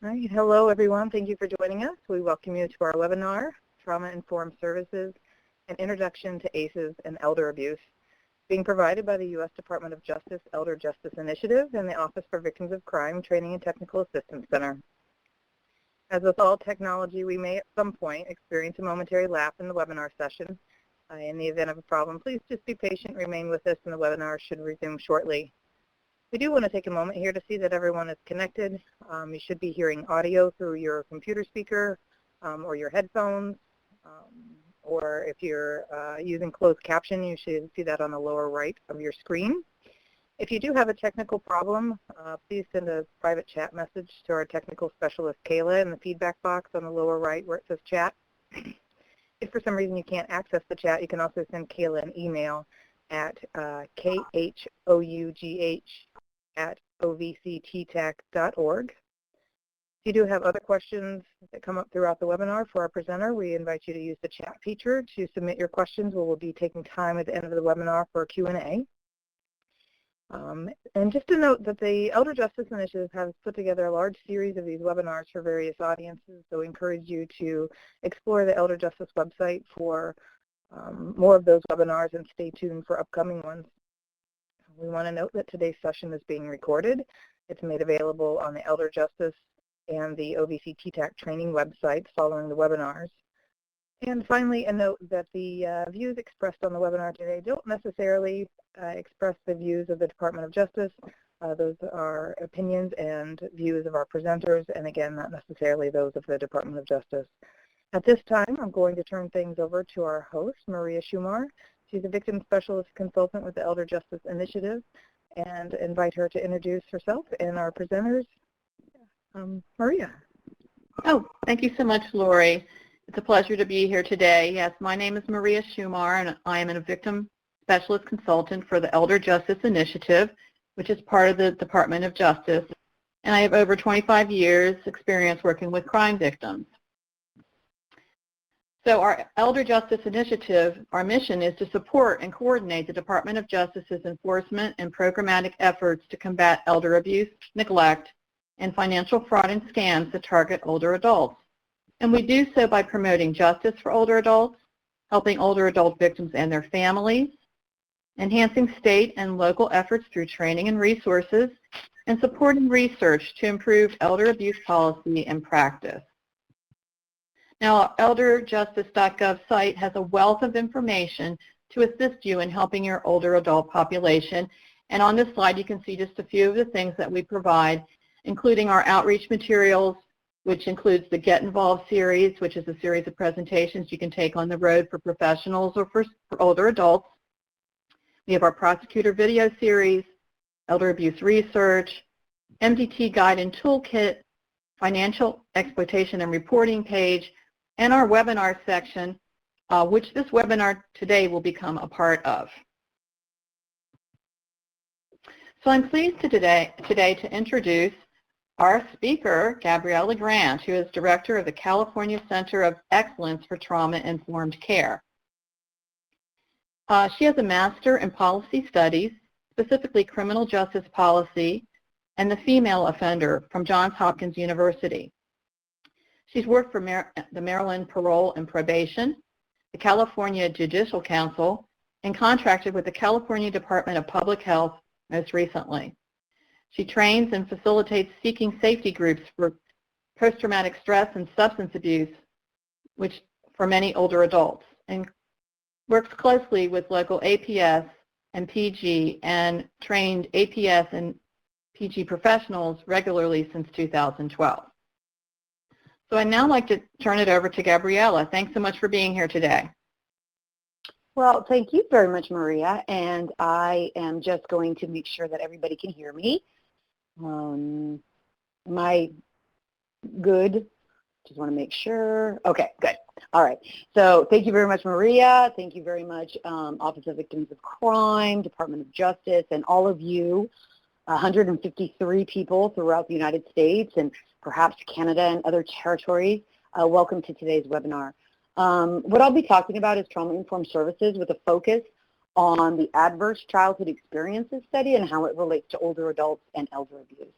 All right. Hello, everyone. Thank you for joining us. We welcome you to our webinar, Trauma-Informed Services, an Introduction to ACES and Elder Abuse, being provided by the U.S. Department of Justice Elder Justice Initiative and the Office for Victims of Crime Training and Technical Assistance Center. As with all technology, we may at some point experience a momentary lapse in the webinar session. In the event of a problem, please just be patient, remain with us, and the webinar should resume shortly. We do want to take a moment here to see that everyone is connected. You should be hearing audio through your computer speaker or your headphones, or if you're using closed caption, you should see that on the lower right of your screen. If you do have a technical problem, please send a private chat message to our technical specialist, Kayla, in the feedback box on the lower right where it says chat. If for some reason you can't access the chat, you can also send Kayla an email at khough@ovcttech.org. If you do have other questions that come up throughout the webinar for our presenter, we invite you to use the chat feature to submit your questions. We will be taking time at the end of the webinar for a Q&A. And just to note that the Elder Justice Initiative has put together a large series of these webinars for various audiences, so we encourage you to explore the Elder Justice website for more of those webinars and stay tuned for upcoming ones. We want to note that today's session is being recorded. It's made available on the Elder Justice and the OVC-TTAC training websites following the webinars. And finally, a note that the views expressed on the webinar today don't necessarily express the views of the Department of Justice. Those are opinions and views of our presenters, and again, not necessarily those of the Department of Justice. At this time, I'm going to turn things over to our host, Maria Shumar. She's a victim specialist consultant with the Elder Justice Initiative, and invite her to introduce herself and our presenters. Maria. Oh, thank you so much, Lori. It's a pleasure to be here today. Yes, my name is Maria Shumar, and I am a victim specialist consultant for the Elder Justice Initiative, which is part of the Department of Justice, and I have over 25 years experience working with crime victims. So our Elder Justice Initiative, our mission is to support and coordinate the Department of Justice's enforcement and programmatic efforts to combat elder abuse, neglect, and financial fraud and scams that target older adults. And we do so by promoting justice for older adults, helping older adult victims and their families, enhancing state and local efforts through training and resources, and supporting research to improve elder abuse policy and practice. Now, our ELDERJUSTICE.GOV site has a wealth of information to assist you in helping your older adult population. And on this slide, you can see just a few of the things that we provide, including our outreach materials, which includes the Get Involved series, which is a series of presentations you can take on the road for professionals or for older adults. We have our prosecutor video series, elder abuse research, MDT guide and toolkit, financial exploitation and reporting page, and our webinar section, which this webinar today will become a part of. So I'm pleased today to introduce our speaker, Gabriella Grant, who is Director of the California Center of Excellence for Trauma-Informed Care. She has a Master in Policy Studies, specifically Criminal Justice Policy, and the Female Offender from Johns Hopkins University. She's worked for the Maryland Parole and Probation, the California Judicial Council, and contracted with the California Department of Public Health most recently. She trains and facilitates seeking safety groups for post-traumatic stress and substance abuse, which for many older adults, and works closely with local APS and PG and trained APS and PG professionals regularly since 2012. So I'd now like to turn it over to Gabriella. Thanks so much for being here today. Well, thank you very much, Maria, and I am just going to make sure that everybody can hear me. Am I good? Just want to make sure. Okay, good. All right. So thank you very much, Maria. Thank you very much, Office of Victims of Crime, Department of Justice, and all of you, 153 people throughout the United States and perhaps Canada and other territories. Welcome to today's webinar. What I'll be talking about is trauma-informed services with a focus on the adverse childhood experiences study and how it relates to older adults and elder abuse.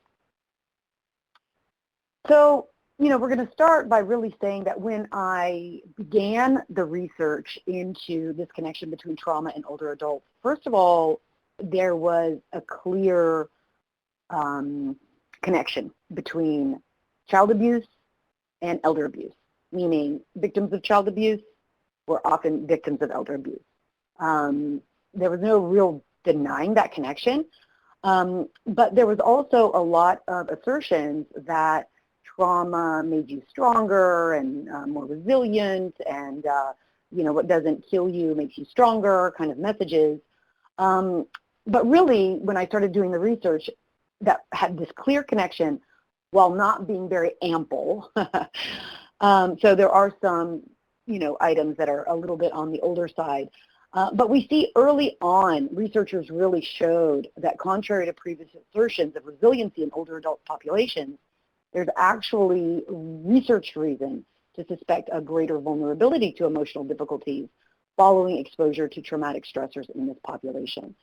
So, we're going to start by really saying that when I began the research into this connection between trauma and older adults, first of all, there was a clear connection between child abuse and elder abuse, meaning victims of child abuse were often victims of elder abuse. There was no real denying that connection, but there was also a lot of assertions that trauma made you stronger and more resilient, and what doesn't kill you makes you stronger kind of messages. But really, when I started doing the research that had this clear connection while not being very ample, so there are some, items that are a little bit on the older side. But we see early on, researchers really showed that contrary to previous assertions of resiliency in older adult populations, there's actually research reason to suspect a greater vulnerability to emotional difficulties following exposure to traumatic stressors in this population.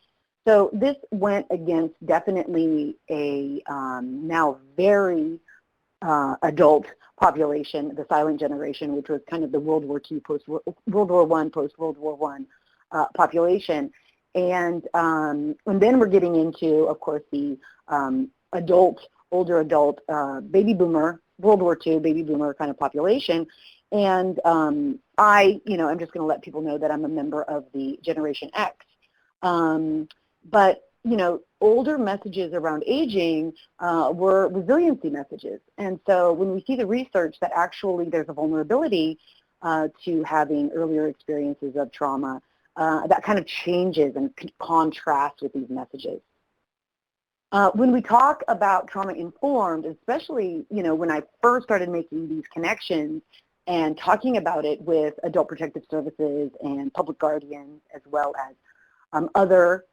So this went against definitely a now very adult population, the silent generation, which was kind of the World War II, post-World War I, post-World War I population. And then we're getting into, of course, the older adult baby boomer, World War II baby boomer kind of population. And I'm just going to let people know that I'm a member of the Generation X. But, older messages around aging were resiliency messages. And so when we see the research that actually there's a vulnerability to having earlier experiences of trauma, that kind of changes and contrasts with these messages. When we talk about trauma-informed, especially, when I first started making these connections and talking about it with Adult Protective Services and public guardians, as well as other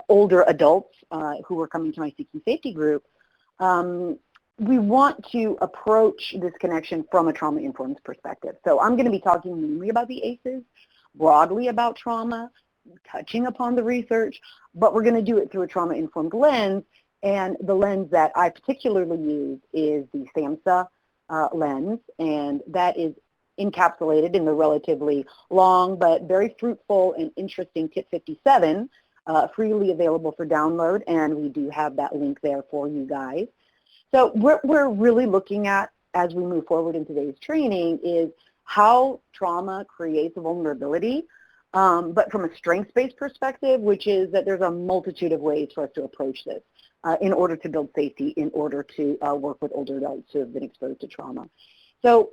older adults who were coming to my Seeking Safety group, we want to approach this connection from a trauma-informed perspective. So I'm going to be talking mainly about the ACEs, broadly about trauma, touching upon the research, but we're going to do it through a trauma-informed lens. And the lens that I particularly use is the SAMHSA lens, and that is encapsulated in the relatively long but very fruitful and interesting Tip 57, freely available for download, and we do have that link there for you guys. So what we're really looking at as we move forward in today's training is how trauma creates a vulnerability, but from a strengths-based perspective, which is that there's a multitude of ways for us to approach this in order to build safety, in order to work with older adults who have been exposed to trauma. So,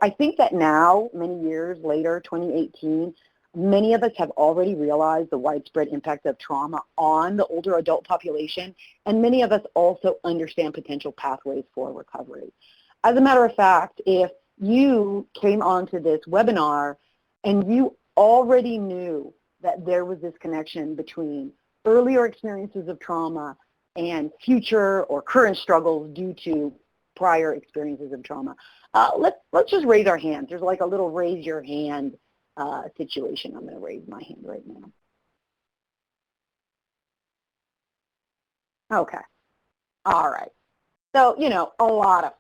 I think that now, many years later, 2018, many of us have already realized the widespread impact of trauma on the older adult population, and many of us also understand potential pathways for recovery. As a matter of fact, if you came onto this webinar and you already knew that there was this connection between earlier experiences of trauma and future or current struggles due to prior experiences of trauma, let's just raise our hands. There's like a little raise your hand situation. I'm going to raise my hand right now. Okay. All right. So, a lot of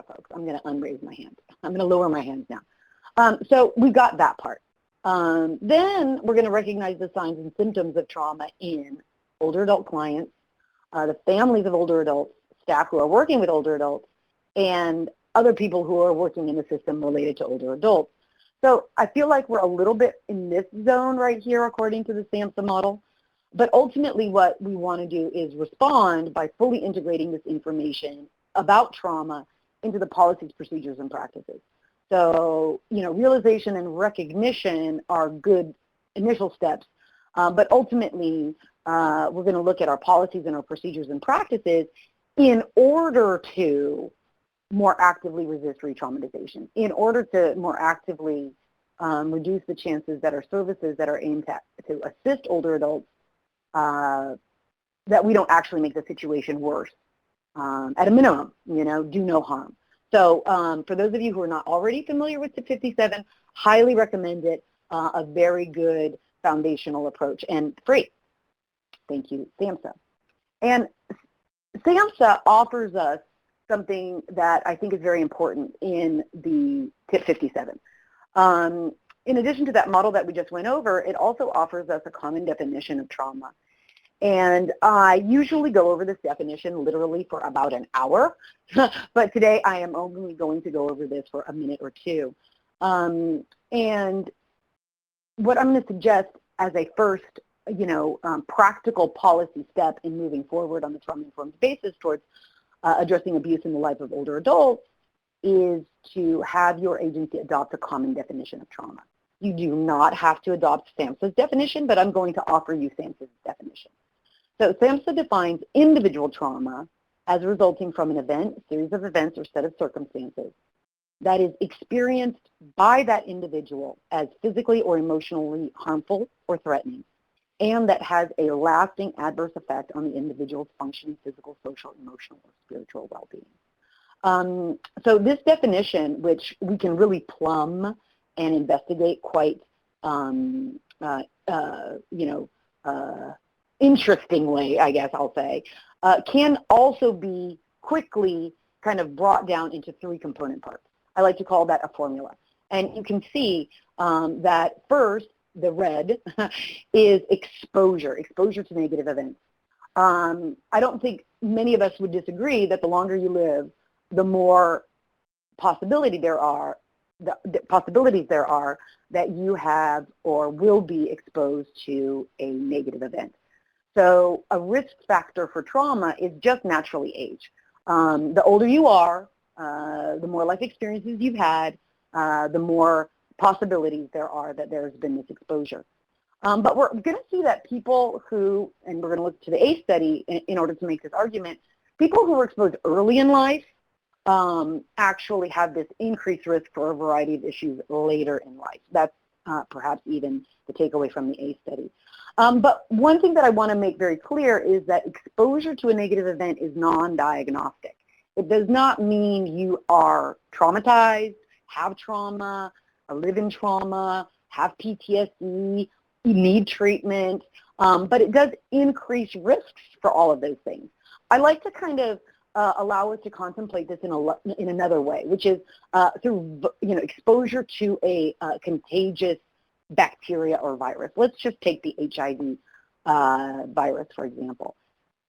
folks. I'm going to unraise my hand. I'm going to lower my hands now. So we got that part. Then we're going to recognize the signs and symptoms of trauma in older adult clients, the families of older adults, staff who are working with older adults, and other people who are working in the system related to older adults. So I feel like we're a little bit in this zone right here according to the SAMHSA model, but ultimately what we want to do is respond by fully integrating this information about trauma into the policies, procedures, and practices. So, realization and recognition are good initial steps, but ultimately we're going to look at our policies and our procedures and practices in order to more actively resist re-traumatization, in order to more actively reduce the chances that our services that are aimed to assist older adults, that we don't actually make the situation worse. At a minimum, do no harm. So for those of you who are not already familiar with Tip 57, highly recommend it, a very good foundational approach and free. Thank you, SAMHSA. And SAMHSA offers us something that I think is very important in the tip 57. In addition to that model that we just went over, it also offers us a common definition of trauma. And I usually go over this definition literally for about an hour, but today I am only going to go over this for a minute or two. And what I'm going to suggest as a first, practical policy step in moving forward on the trauma-informed basis towards addressing abuse in the life of older adults is to have your agency adopt a common definition of trauma. You do not have to adopt SAMHSA's definition, but I'm going to offer you SAMHSA's definition. So SAMHSA defines individual trauma as resulting from an event, series of events, or set of circumstances that is experienced by that individual as physically or emotionally harmful or threatening, and that has a lasting adverse effect on the individual's functioning, physical, social, emotional, or spiritual well-being. So this definition, which we can really plumb and investigate quite, interestingly, I guess I'll say, can also be quickly kind of brought down into three component parts. I like to call that a formula. And you can see that first, the red, is exposure to negative events. I don't think many of us would disagree that the longer you live, the more possibilities there are that you have or will be exposed to a negative event. So a risk factor for trauma is just naturally age. The older you are, the more life experiences you've had, the more possibilities there are that there's been this exposure. But we're going to see that people who, and we're going to look to the ACE study in order to make this argument, people who were exposed early in life actually have this increased risk for a variety of issues later in life. That's perhaps even the takeaway from the ACE study. But one thing that I want to make very clear is that exposure to a negative event is non-diagnostic. It does not mean you are traumatized, have trauma, live in trauma, have PTSD, you need treatment, but it does increase risks for all of those things. I like to kind of allow us to contemplate this in another way, which is through exposure to a contagious bacteria or virus. Let's just take the HIV virus, for example.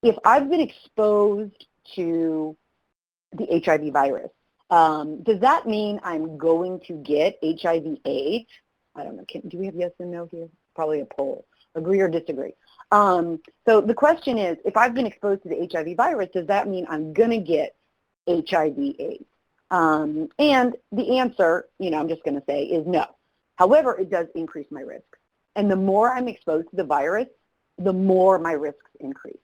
If I've been exposed to the HIV virus, does that mean I'm going to get HIV/AIDS? I don't know. Do we have yes and no here? Probably a poll. Agree or disagree? So the question is, if I've been exposed to the HIV virus, does that mean I'm going to get HIV/AIDS? And the answer, I'm just going to say is no. However, it does increase my risk. And the more I'm exposed to the virus, the more my risks increase.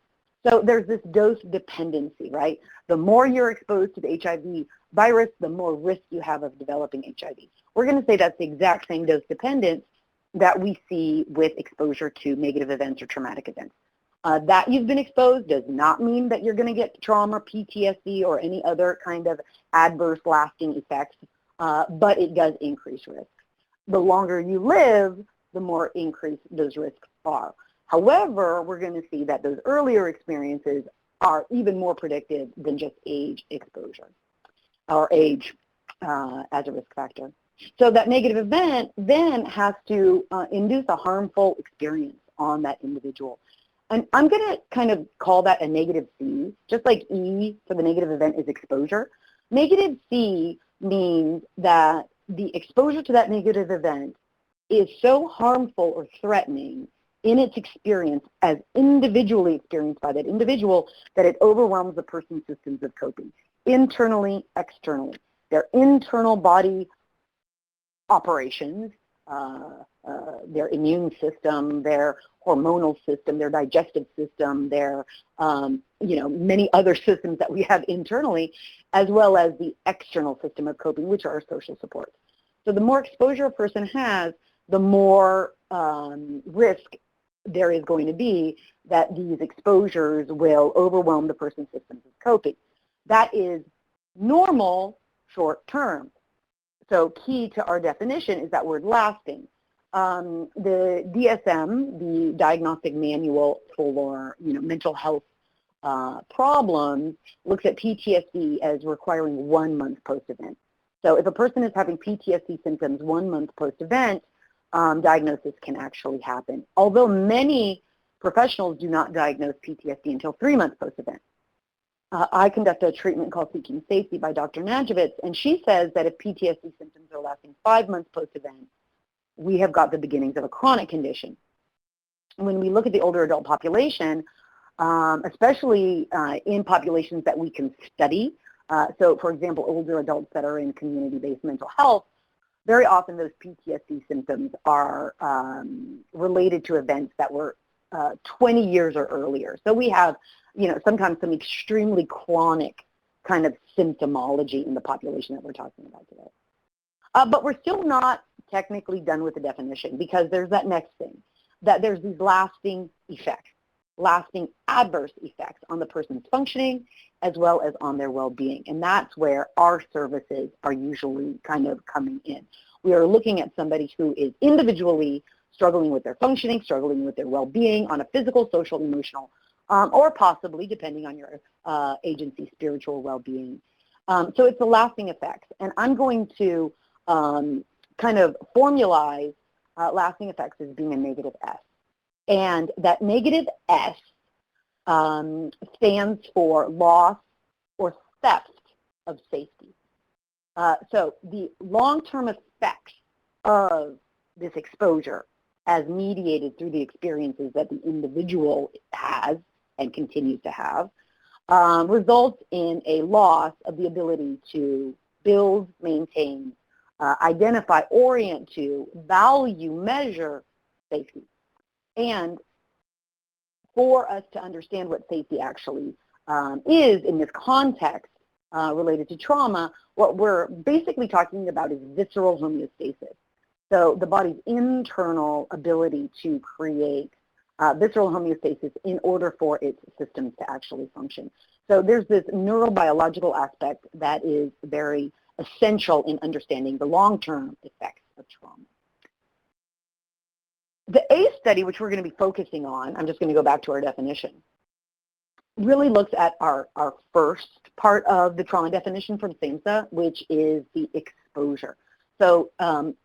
So there's this dose dependency, right? The more you're exposed to the HIV virus, the more risk you have of developing HIV. We're going to say that's the exact same dose dependence that we see with exposure to negative events or traumatic events. That you've been exposed does not mean that you're going to get trauma, PTSD, or any other kind of adverse lasting effects, but it does increase risk. The longer you live, the more increased those risks are. However, we're going to see that those earlier experiences are even more predictive than just age exposure or age as a risk factor. So that negative event then has to induce a harmful experience on that individual. And I'm going to kind of call that a negative C, just like E for the negative event is exposure. Negative C means that the exposure to that negative event is so harmful or threatening in its experience as individually experienced by that individual that it overwhelms the person's systems of coping, internally, externally. Their internal body operations, their immune system, their hormonal system, their digestive system, their many other systems that we have internally, as well as the external system of coping, which are our social supports. So the more exposure a person has, the more risk there is going to be that these exposures will overwhelm the person's systems of coping. That is normal short term. So key to our definition is that word lasting. The DSM, the Diagnostic Manual for mental health problems looks at PTSD as requiring 1 month post-event. So if a person is having PTSD symptoms 1 month post-event, diagnosis can actually happen. Although many professionals do not diagnose PTSD until 3 months post-event. I conduct a treatment called Seeking Safety by Dr. Najovitz, and she says that if PTSD symptoms are lasting 5 months post-event, we have got the beginnings of a chronic condition. When we look at the older adult population, especially in populations that we can study, so for example, older adults that are in community-based mental health, very often those PTSD symptoms are related to events that were 20 years or earlier. So we have, sometimes some extremely chronic kind of symptomology in the population that we're talking about today. But we're still not technically done with the definition, because there's that next thing, that there's these lasting effects, lasting adverse effects on the person's functioning as well as on their well-being. And that's where our services are usually kind of coming in. We are looking at somebody who is individually struggling with their functioning, struggling with their well-being on a physical, social, emotional, or possibly, depending on your agency, spiritual well-being. So it's the lasting effects. And I'm going to kind of formalize lasting effects as being a negative S. And that negative S stands for loss or theft of safety. So the long-term effects of this exposure, as mediated through the experiences that the individual has and continues to have, results in a loss of the ability to build, maintain, identify, orient to, value, measure safety. And for us to understand what safety actually is in this context related to trauma, what we're basically talking about is visceral homeostasis. So the body's internal ability to create visceral homeostasis in order for its systems to actually function. So there's this neurobiological aspect that is very essential in understanding the long-term effects of trauma. The ACE study, which we're going to be focusing on, I'm just going to go back to our definition, really looks at our first part of the trauma definition from SAMHSA, which is the exposure. So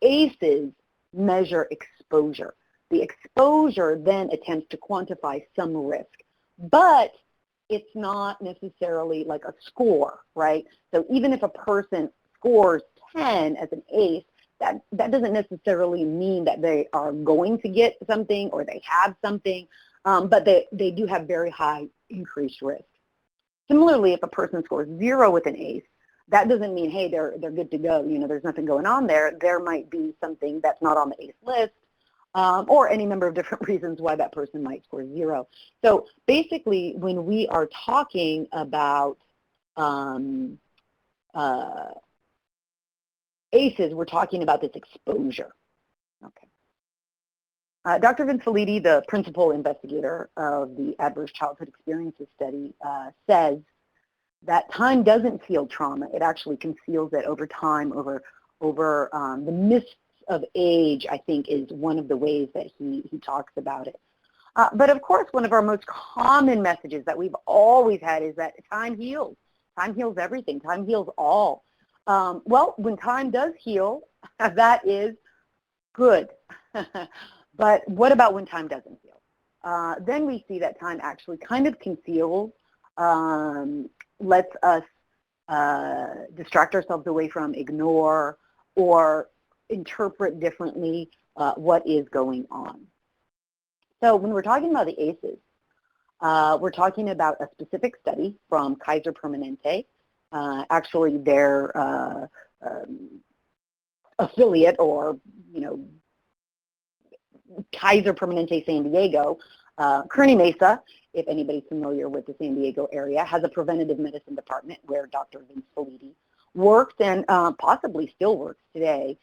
ACEs measure exposure. The exposure then attempts to quantify some risk, but it's not necessarily like a score, right? So even if a person scores 10 as an ACE, that doesn't necessarily mean that they are going to get something or they have something, but they do have very high increased risk. Similarly, if a person scores 0 with an ACE, that doesn't mean, hey, they're good to go, there's nothing going on there. There might be something that's not on the ACE list, or any number of different reasons why that person might score 0. So basically, when we are talking about ACEs, we're talking about this exposure. Okay. Dr. Vincolitti, the principal investigator of the Adverse Childhood Experiences Study, says that time doesn't heal trauma. It actually conceals it over time, over the mists of age, I think, is one of the ways that he talks about it. But of course, one of our most common messages that we've always had is that time heals. Time heals everything. Time heals all. Well, when time does heal, that is good. But what about when time doesn't heal? Then we see that time actually kind of conceals, lets us distract ourselves away from, ignore, or interpret differently what is going on. So when we're talking about the ACEs, we're talking about a specific study from Kaiser Permanente. Actually, their affiliate, or Kaiser Permanente San Diego, Kearny Mesa, if anybody's familiar with the San Diego area, has a preventative medicine department where Dr. Vincolitti worked and possibly still works today.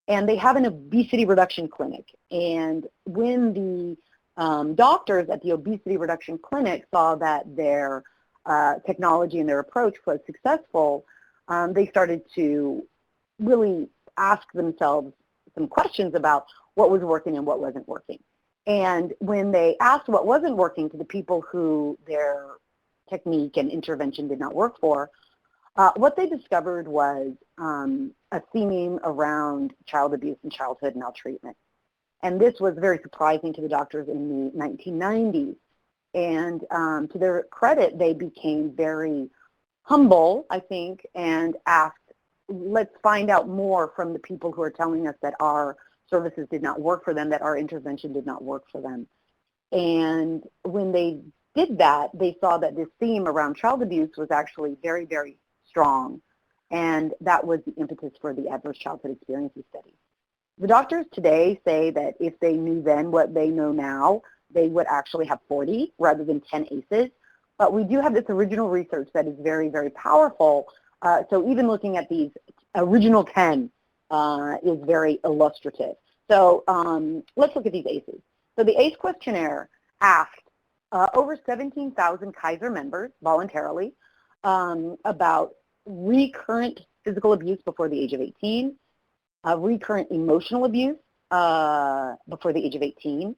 And they have an obesity reduction clinic. And when the doctors at the obesity reduction clinic saw that their technology and their approach was successful, they started to really ask themselves some questions about what was working and what wasn't working. And when they asked what wasn't working to the people who their technique and intervention did not work for, what they discovered was a theme around child abuse and childhood maltreatment. And this was very surprising to the doctors in the 1990s. And to their credit, they became very humble, I think, and asked, let's find out more from the people who are telling us that our services did not work for them, that our intervention did not work for them. And when they did that, they saw that this theme around child abuse was actually very, very strong. And that was the impetus for the Adverse Childhood Experiences study. The doctors today say that if they knew then what they know now, they would actually have 40 rather than 10 ACEs. But we do have this original research that is very, very powerful. So even looking at these original 10 is very illustrative. So let's look at these ACEs. So the ACE questionnaire asked over 17,000 Kaiser members voluntarily about recurrent physical abuse before the age of 18, recurrent emotional abuse before the age of 18,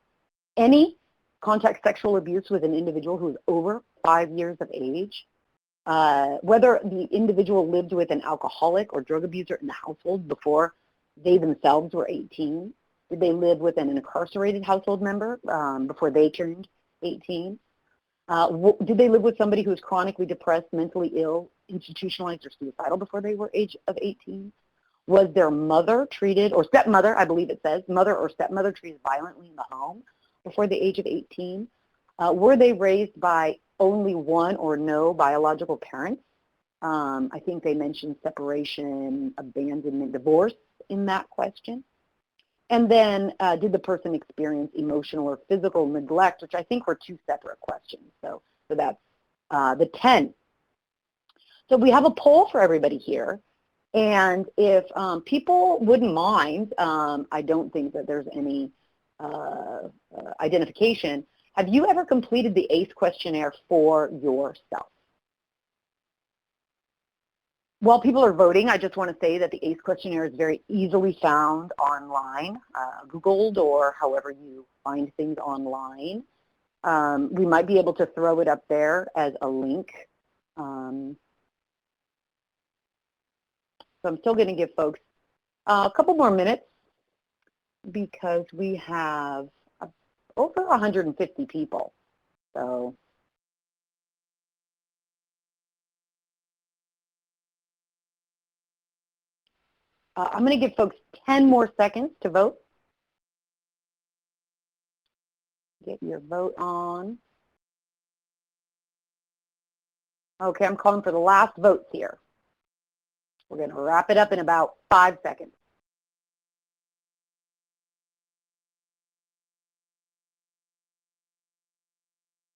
any contact sexual abuse with an individual who is over 5 years of age, whether the individual lived with an alcoholic or drug abuser in the household before they themselves were 18, did they live with an incarcerated household member before they turned 18, did they live with somebody who was chronically depressed, mentally ill, institutionalized, or suicidal before they were age of 18? Was their mother treated, or stepmother, I believe it says, mother or stepmother treated violently in the home before the age of 18? Were they raised by only one or no biological parents? I think they mentioned separation, abandonment, divorce in that question. And then did the person experience emotional or physical neglect, which I think were two separate questions. So that's the 10. So we have a poll for everybody here. And if people wouldn't mind, I don't think that there's any identification. Have you ever completed the ACE questionnaire for yourself? While people are voting, I just want to say that the ACE questionnaire is very easily found online, Googled, or however you find things online. We might be able to throw it up there as a link. So I'm still going to give folks a couple more minutes because we have over 150 people. So I'm going to give folks 10 more seconds to vote. Get your vote on. Okay, I'm calling for the last votes here. We're going to wrap it up in about 5 seconds.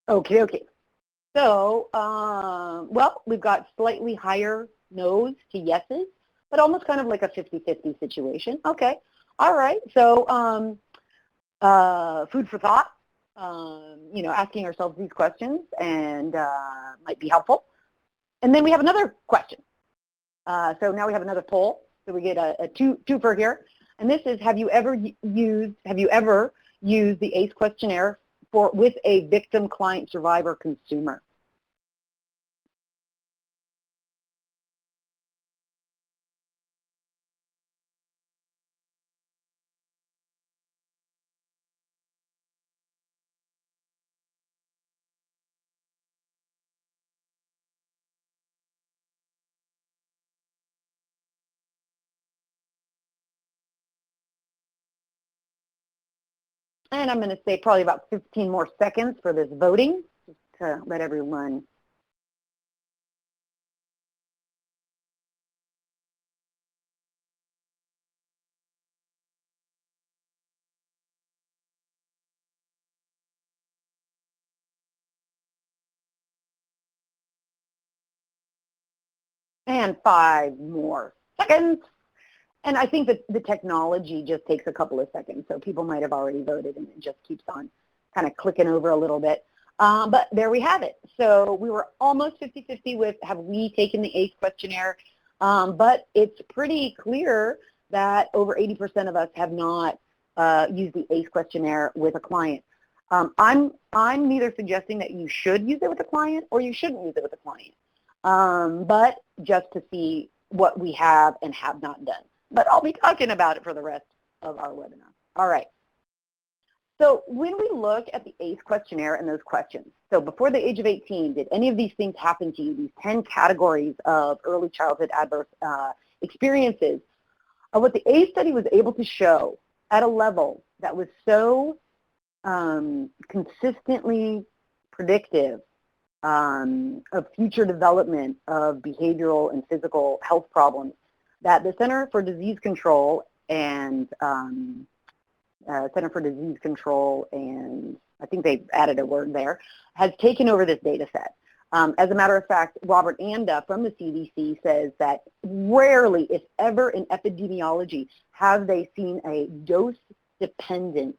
Okay, okay. So, well, we've got slightly higher no's to yeses, but almost kind of like a 50-50 situation. Okay, all right. So, food for thought. You know, asking ourselves these questions and might be helpful. And then we have another question. So now we have another poll. So we get a twofer here. And this is, have you ever used the ACE questionnaire with a victim, client, survivor, consumer? And I'm going to say probably about 15 more seconds for this voting, just to let everyone. And 5 more seconds. And I think that the technology just takes a couple of seconds, so people might have already voted and it just keeps on kind of clicking over a little bit. But there we have it. So we were almost 50-50 with have we taken the ACE questionnaire, but it's pretty clear that over 80% of us have not used the ACE questionnaire with a client. I'm neither suggesting that you should use it with a client or you shouldn't use it with a client, but just to see what we have and have not done. But I'll be talking about it for the rest of our webinar. All right. So when we look at the ACE questionnaire and those questions, so before the age of 18, did any of these things happen to you, these 10 categories of early childhood adverse experiences? What the ACE study was able to show at a level that was so consistently predictive of future development of behavioral and physical health problems, that the Center for Disease Control and I think they added a word there, has taken over this data set. As a matter of fact, Robert Anda from the CDC says that rarely, if ever in epidemiology, have they seen a dose-dependent,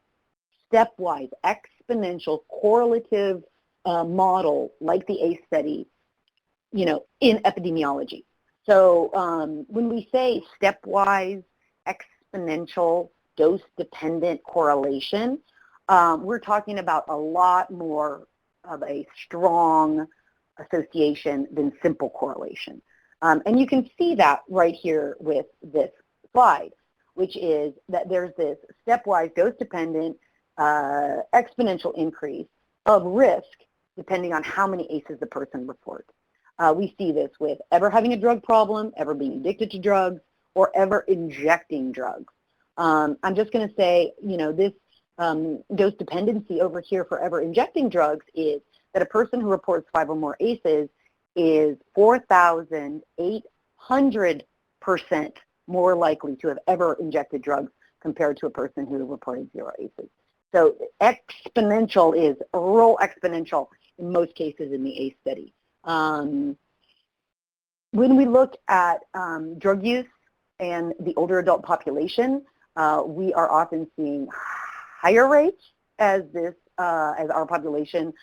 stepwise, exponential, correlative model like the ACE study, in epidemiology. So when we say stepwise, exponential, dose-dependent correlation, we're talking about a lot more of a strong association than simple correlation. And you can see that right here with this slide, which is that there's this stepwise, dose-dependent, exponential increase of risk depending on how many ACEs the person reports. We see this with ever having a drug problem, ever being addicted to drugs, or ever injecting drugs. I'm just going to say, this dose dependency over here for ever injecting drugs is that a person who reports 5 or more ACEs is 4,800% more likely to have ever injected drugs compared to a person who reported 0 ACEs. So exponential is real exponential in most cases in the ACE study. When we look at drug use and the older adult population, we are often seeing higher rates as our population,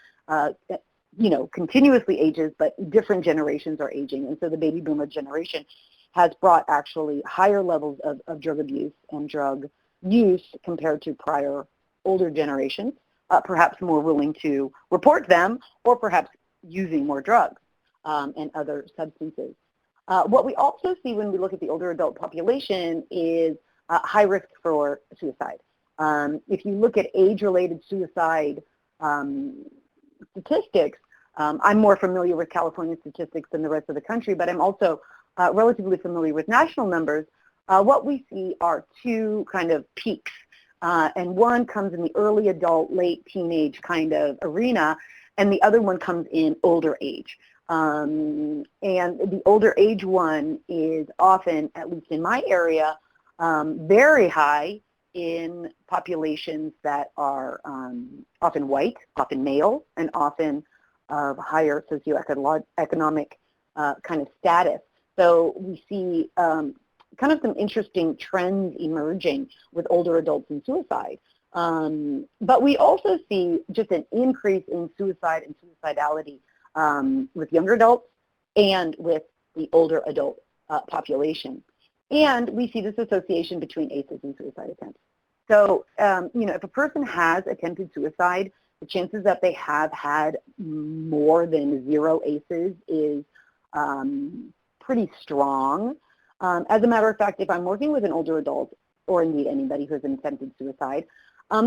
continuously ages, but different generations are aging. And so the baby boomer generation has brought actually higher levels of drug abuse and drug use compared to prior older generations, perhaps more willing to report them or perhaps using more drugs and other substances. What we also see when we look at the older adult population is high risk for suicide. If you look at age-related suicide statistics, I'm more familiar with California statistics than the rest of the country, but I'm also relatively familiar with national numbers. What we see are 2 kind of peaks, and one comes in the early adult, late teenage kind of arena, and the other one comes in older age. And the older age one is often, at least in my area, very high in populations that are often white, often male, and often of higher socioeconomic kind of status. So we see kind of some interesting trends emerging with older adults in suicide. But we also see just an increase in suicide and suicidality with younger adults and with the older adult population. And we see this association between ACEs and suicide attempts. So, if a person has attempted suicide, the chances that they have had more than 0 ACEs is pretty strong. As a matter of fact, if I'm working with an older adult, or indeed anybody who has attempted suicide,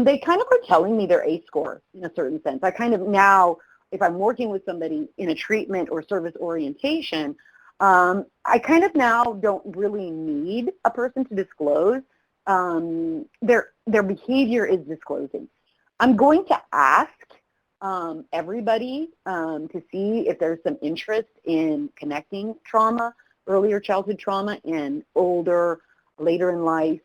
they kind of are telling me their ACE score in a certain sense. I kind of now, if I'm working with somebody in a treatment or service orientation, I kind of now don't really need a person to disclose. Their behavior is disclosing. I'm going to ask everybody to see if there's some interest in connecting trauma, earlier childhood trauma, and older, later in life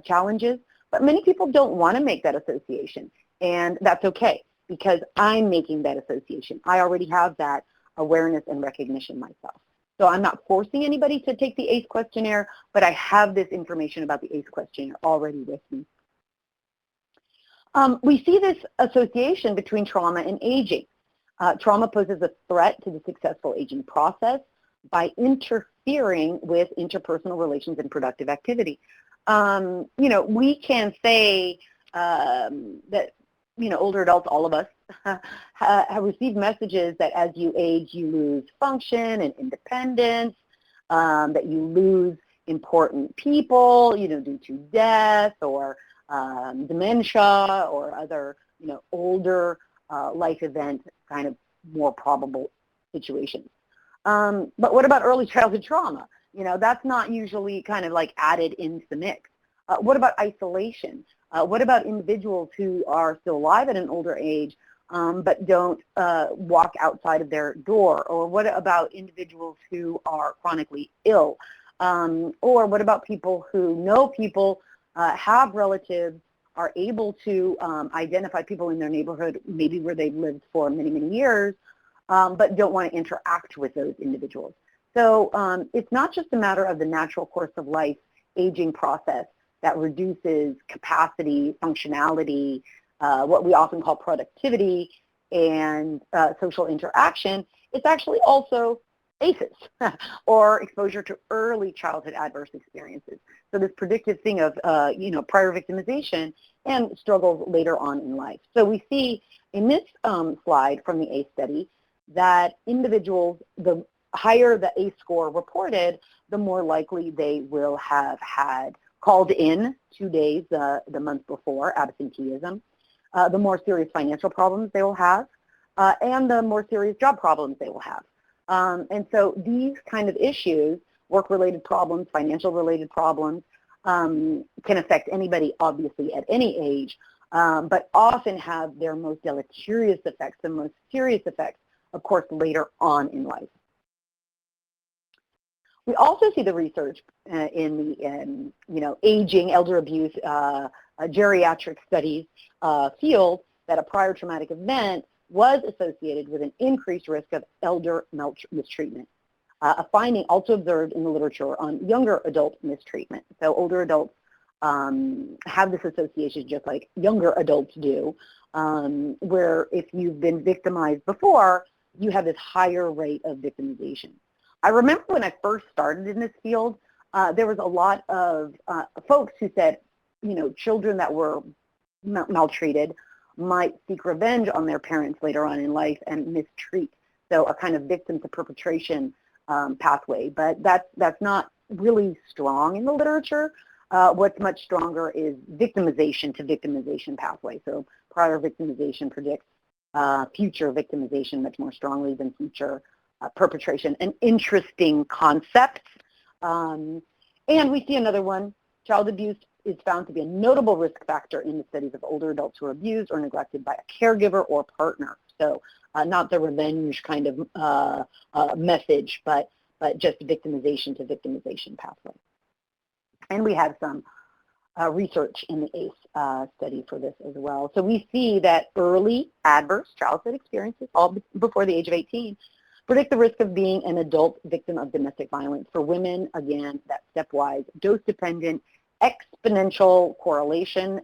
challenges. But many people don't want to make that association, and that's okay because I'm making that association. I already have that awareness and recognition myself. So I'm not forcing anybody to take the ACE questionnaire, but I have this information about the ACE questionnaire already with me. We see this association between trauma and aging. Trauma poses a threat to the successful aging process by interfering with interpersonal relations and productive activity. We can say that older adults, all of us, have received messages that as you age, you lose function and independence, that you lose important people, due to death or dementia or other, older life event kind of more probable situations. But what about early childhood trauma? That's not usually kind of like added into the mix. What about isolation? What about individuals who are still alive at an older age but don't walk outside of their door? Or what about individuals who are chronically ill? Or what about people who know people, have relatives, are able to identify people in their neighborhood, maybe where they've lived for many, many years, but don't want to interact with those individuals? So it's not just a matter of the natural course of life aging process that reduces capacity, functionality, what we often call productivity, and social interaction. It's actually also ACEs, or exposure to early childhood adverse experiences. So this predictive thing of, prior victimization and struggles later on in life. So we see in this slide from the ACE study that individuals, the higher the ACE score reported, the more likely they will have had called in 2 days the month before, absenteeism, the more serious financial problems they will have, and the more serious job problems they will have. And so these kind of issues, work-related problems, financial-related problems, can affect anybody, obviously, at any age, but often have their most deleterious effects, the most serious effects, of course, later on in life. We also see the research in the, aging, elder abuse, geriatric studies field that a prior traumatic event was associated with an increased risk of elder mistreatment, a finding also observed in the literature on younger adult mistreatment. So older adults have this association just like younger adults do, where if you've been victimized before, you have this higher rate of victimization. I remember when I first started in this field, there was a lot of folks who said, children that were maltreated might seek revenge on their parents later on in life and mistreat. So a kind of victim to perpetration pathway, but that's not really strong in the literature. What's much stronger is victimization to victimization pathway. So prior victimization predicts future victimization much more strongly than future perpetration. An interesting concept. And we see another one, child abuse is found to be a notable risk factor in the studies of older adults who are abused or neglected by a caregiver or partner. So not the revenge kind of message, but just victimization to victimization pathway. And we have some research in the ACE study for this as well. So we see that early adverse childhood experiences, all before the age of 18, predict the risk of being an adult victim of domestic violence. For women, again, that stepwise, dose-dependent, exponential correlation,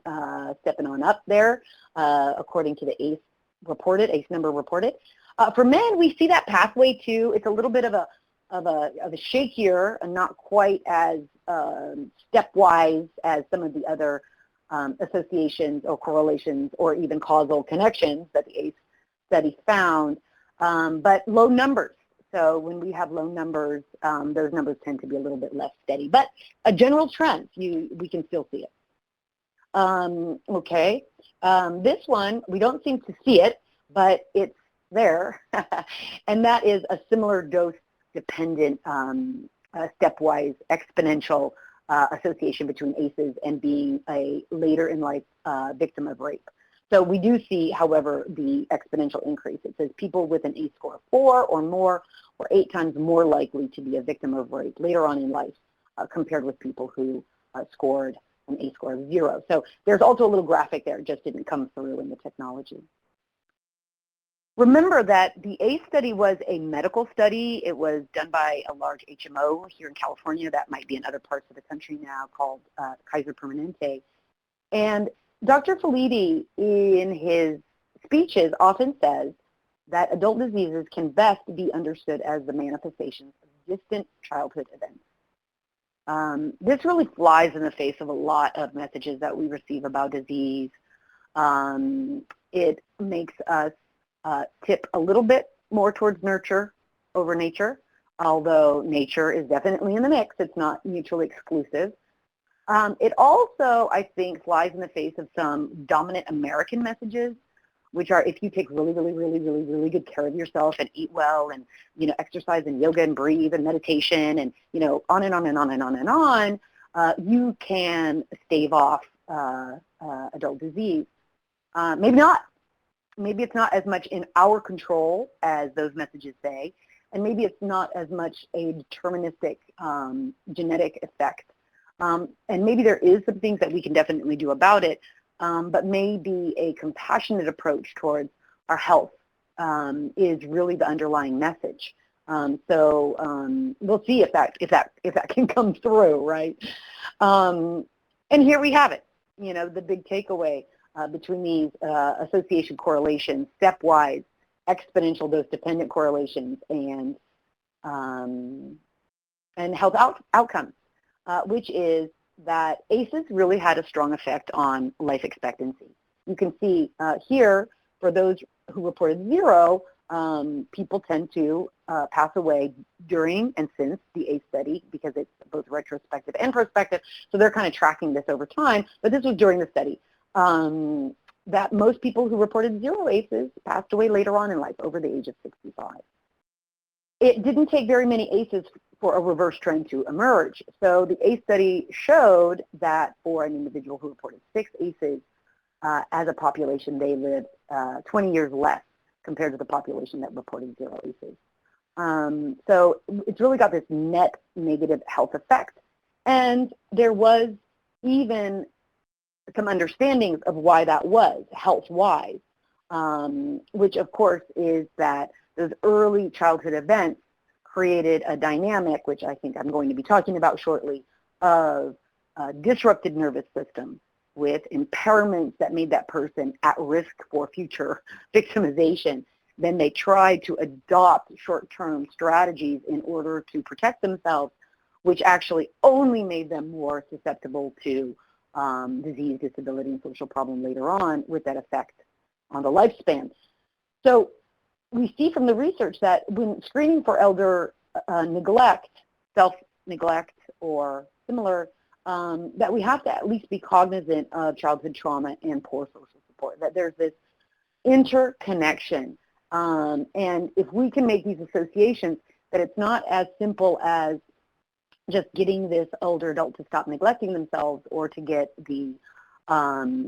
stepping on up there, according to the ACE number reported. For men, we see that pathway too. It's a little bit of a shakier and not quite as stepwise as some of the other associations or correlations or even causal connections that the ACE study found, but low numbers. So when we have low numbers, those numbers tend to be a little bit less steady. But a general trend, we can still see it. Okay, this one, we don't seem to see it, but it's there. And that is a similar dose-dependent, stepwise, exponential association between ACEs and being a later in life victim of rape. So we do see, however, the exponential increase. It says people with an ACE score of 4 or more were 8 times more likely to be a victim of rape later on in life compared with people who scored an ACE score of 0. So there's also a little graphic there. It just didn't come through in the technology. Remember that the ACE study was a medical study. It was done by a large HMO here in California that might be in other parts of the country now called Kaiser Permanente. And Dr. Felitti, in his speeches, often says that adult diseases can best be understood as the manifestations of distant childhood events. This really flies in the face of a lot of messages that we receive about disease, It makes us tip a little bit more towards nurture over nature, although nature is definitely in the mix. It's not mutually exclusive. It also, I think, flies in the face of some dominant American messages, which are if you take really, really, really, really, really good care of yourself and eat well and, exercise and yoga and breathe and meditation and, on and on and on and on and on, you can stave off adult disease. Maybe not. Maybe it's not as much in our control as those messages say, and maybe it's not as much a deterministic genetic effect. And maybe there is some things that we can definitely do about it, but maybe a compassionate approach towards our health is really the underlying message. So we'll see if that can come through, right? And here we have it. The big takeaway between these association correlations, stepwise, exponential dose-dependent correlations, and health outcomes, which is that ACEs really had a strong effect on life expectancy. You can see here, for those who reported 0, people tend to pass away during and since the ACE study because it's both retrospective and prospective, so they're kind of tracking this over time, but this was during the study. That most people who reported 0 ACEs passed away later on in life, over the age of 65. It didn't take very many ACEs for a reverse trend to emerge. So the ACE study showed that for an individual who reported 6 ACEs, as a population, they lived 20 years less compared to the population that reported 0 ACEs. So it's really got this net negative health effect. And there was even some understandings of why that was, health-wise, which of course is that those early childhood events created a dynamic, which I think I'm going to be talking about shortly, of a disrupted nervous system with impairments that made that person at risk for future victimization. Then they tried to adopt short-term strategies in order to protect themselves, which actually only made them more susceptible to disease, disability, and social problem later on, with that effect on the lifespan. So we see from the research that when screening for elder neglect, self-neglect or similar, that we have to at least be cognizant of childhood trauma and poor social support, that there's this interconnection. And if we can make these associations, that it's not as simple as just getting this older adult to stop neglecting themselves or to get the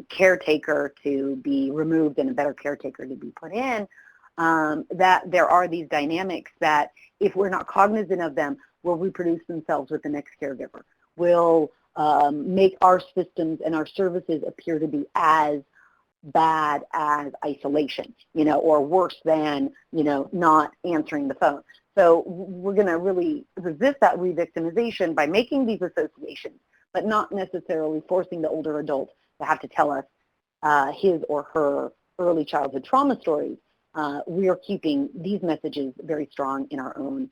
caretaker to be removed and a better caretaker to be put in, that there are these dynamics that, if we're not cognizant of them, will reproduce themselves with the next caregiver, will make our systems and our services appear to be as bad as isolation, or worse than, not answering the phone. So we're going to really resist that re-victimization by making these associations, but not necessarily forcing the older adult to have to tell us his or her early childhood trauma stories. We are keeping these messages very strong in our own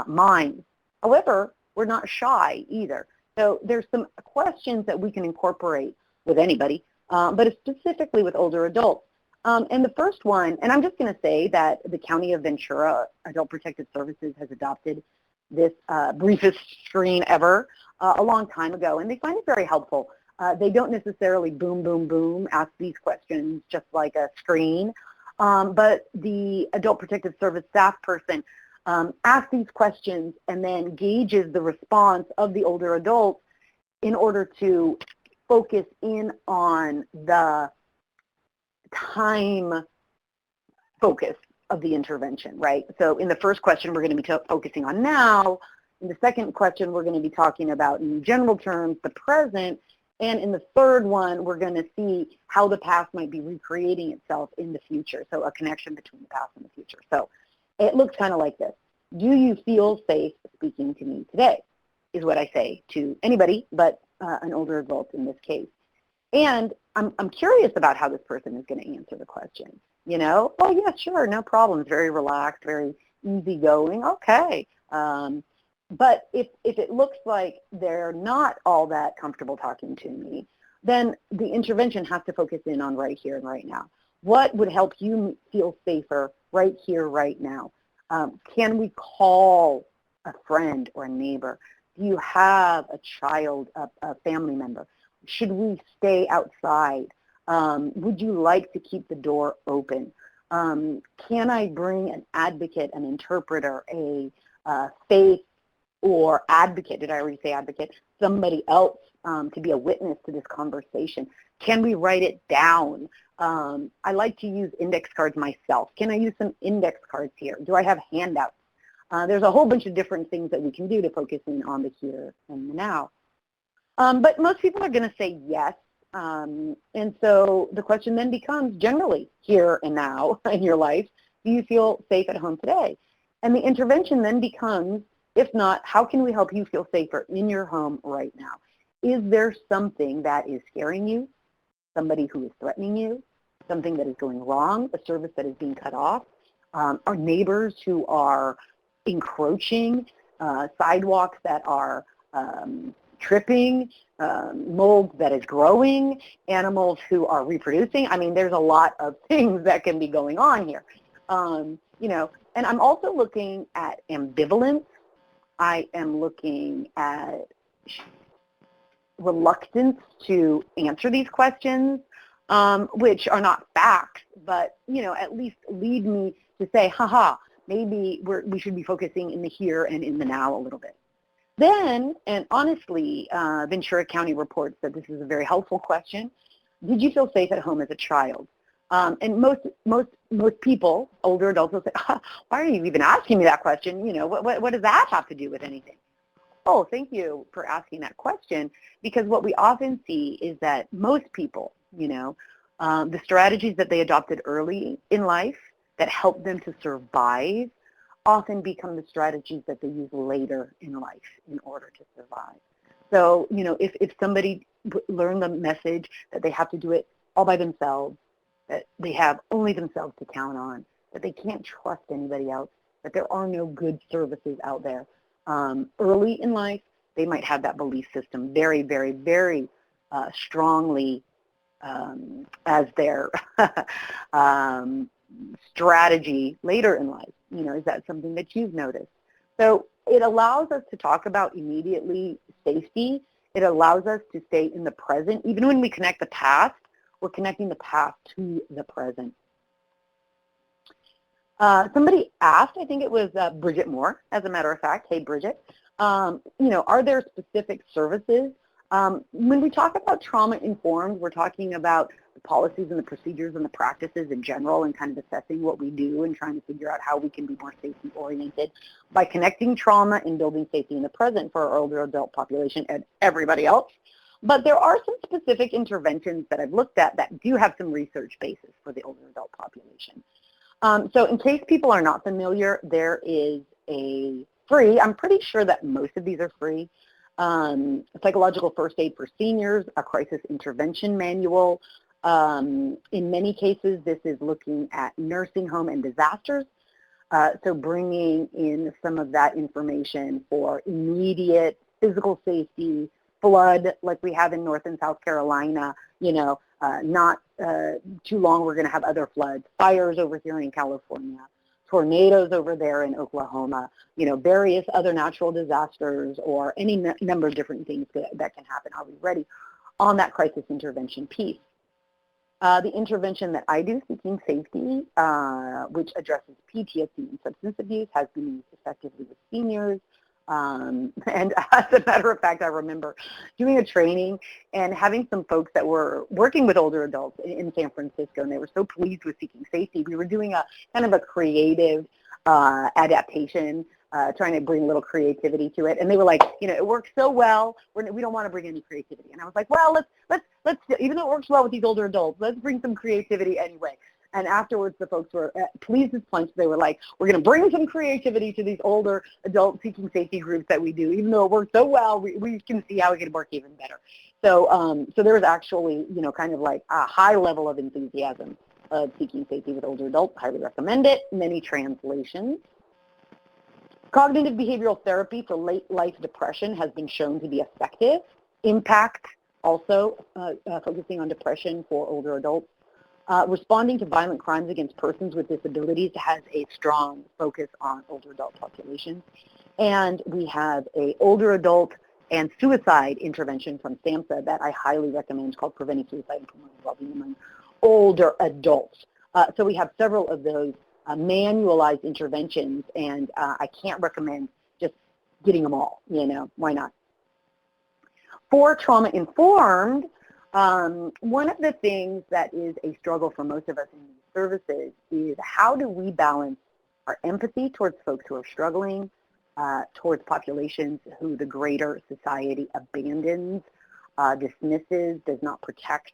minds. However, we're not shy either. So there's some questions that we can incorporate with anybody, but specifically with older adults. And the first one, and I'm just going to say that the County of Ventura Adult Protective Services has adopted this briefest screen ever a long time ago, and they find it very helpful. They don't necessarily boom, boom, boom, ask these questions just like a screen, but the Adult Protective Service staff person asks these questions and then gauges the response of the older adults in order to focus in on the time focus of the intervention, right? So in the first question, we're going to be focusing on now. In the second question, we're going to be talking about, in general terms, the present. And in the third one, we're going to see how the past might be recreating itself in the future. So a connection between the past and the future. So it looks kind of like this. Do you feel safe speaking to me today? Is what I say to anybody, but an older adult in this case. And I'm curious about how this person is going to answer the question. Oh, yeah, sure, no problem. Very relaxed, very easygoing. Okay. But if it looks like they're not all that comfortable talking to me, then the intervention has to focus in on right here and right now. What would help you feel safer right here, right now? Can we call a friend or a neighbor? Do you have a child, a family member? Should we stay outside? Would you like to keep the door open? Can I bring an advocate, an interpreter, a faith or advocate, did I already say advocate, somebody else to be a witness to this conversation? Can we write it down? I like to use index cards myself. Can I use some index cards here? Do I have handouts? There's a whole bunch of different things that we can do to focus in on the here and the now. But most people are going to say yes. And so the question then becomes, generally, here and now in your life, do you feel safe at home today? And the intervention then becomes, if not, how can we help you feel safer in your home right now? Is there something that is scaring you, somebody who is threatening you, something that is going wrong, a service that is being cut off, our neighbors who are encroaching, sidewalks that are tripping, mold that is growing, animals who are reproducing? I mean, there's a lot of things that can be going on here. You know, and I'm also looking at ambivalence. I am looking at reluctance to answer these questions, which are not facts, but, you know, at least lead me to say, haha, maybe we should be focusing in the here and in the now a little bit. Then, and honestly, Ventura County reports that this is a very helpful question. Did you feel safe at home as a child? And most people, older adults, will say, why are you even asking me that question? You know, what does that have to do with anything? Oh, thank you for asking that question, because what we often see is that most people, you know, the strategies that they adopted early in life that help them to survive often become the strategies that they use later in life in order to survive. So, you know, if somebody learned the message that they have to do it all by themselves, that they have only themselves to count on, that they can't trust anybody else, that there are no good services out there, early in life, they might have that belief system very, very, very strongly as their strategy later in life. You know, is that something that you've noticed? So it allows us to talk about immediately safety. It allows us to stay in the present. Even when we connect the past, we're connecting the past to the present. Somebody asked, I think it was Bridget Moore, as a matter of fact. Hey, Bridget. You know, are there specific services? When we talk about trauma-informed, we're talking about the policies and the procedures and the practices in general and kind of assessing what we do and trying to figure out how we can be more safety-oriented by connecting trauma and building safety in the present for our older adult population and everybody else. But there are some specific interventions that I've looked at that do have some research basis for the older adult population. So in case people are not familiar, there is a free, I'm pretty sure that most of these are free, psychological first aid for seniors, a crisis intervention manual. In many cases, this is looking at nursing home and disasters. So bringing in some of that information for immediate physical safety, flood like we have in North and South Carolina, you know, not too long we're going to have other floods, fires over here in California, tornadoes over there in Oklahoma, you know, various other natural disasters or any number of different things that can happen. Are we ready on that crisis intervention piece? The intervention that I do, Seeking Safety, which addresses PTSD and substance abuse, has been used effectively with seniors. And as a matter of fact, I remember doing a training and having some folks that were working with older adults in San Francisco, and they were so pleased with Seeking Safety. We were doing a kind of a creative adaptation, trying to bring a little creativity to it. And they were like, you know, it works so well, we don't want to bring any creativity. And I was like, well, let's even though it works well with these older adults, let's bring some creativity anyway. And afterwards, the folks were pleased as punch. They were like, we're going to bring some creativity to these older adult seeking safety groups that we do. Even though it works so well, we can see how it can work even better. So so there was actually, you know, kind of like a high level of enthusiasm of seeking safety with older adults. Highly recommend it. Many translations. Cognitive behavioral therapy for late life depression has been shown to be effective. Impact also focusing on depression for older adults. Responding to violent crimes against persons with disabilities has a strong focus on older adult populations. And we have an older adult and suicide intervention from SAMHSA that I highly recommend called Preventing Suicide and Promoting Wellbeing Among Older Adults. So we have several of those manualized interventions, and I can't recommend just getting them all, why not? For trauma-informed, one of the things that is a struggle for most of us in these services is how do we balance our empathy towards folks who are struggling, towards populations who the greater society abandons, dismisses, does not protect,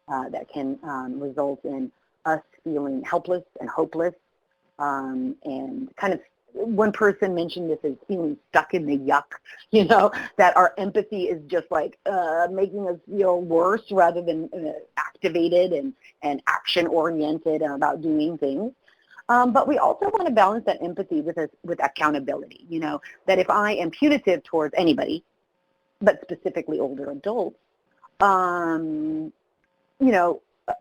that can result in us feeling helpless and hopeless, and kind of one person mentioned this as feeling stuck in the yuck, that our empathy is just like making us feel worse rather than activated and action-oriented about doing things. But we also want to balance that empathy with accountability, that if I am punitive towards anybody, but specifically older adults,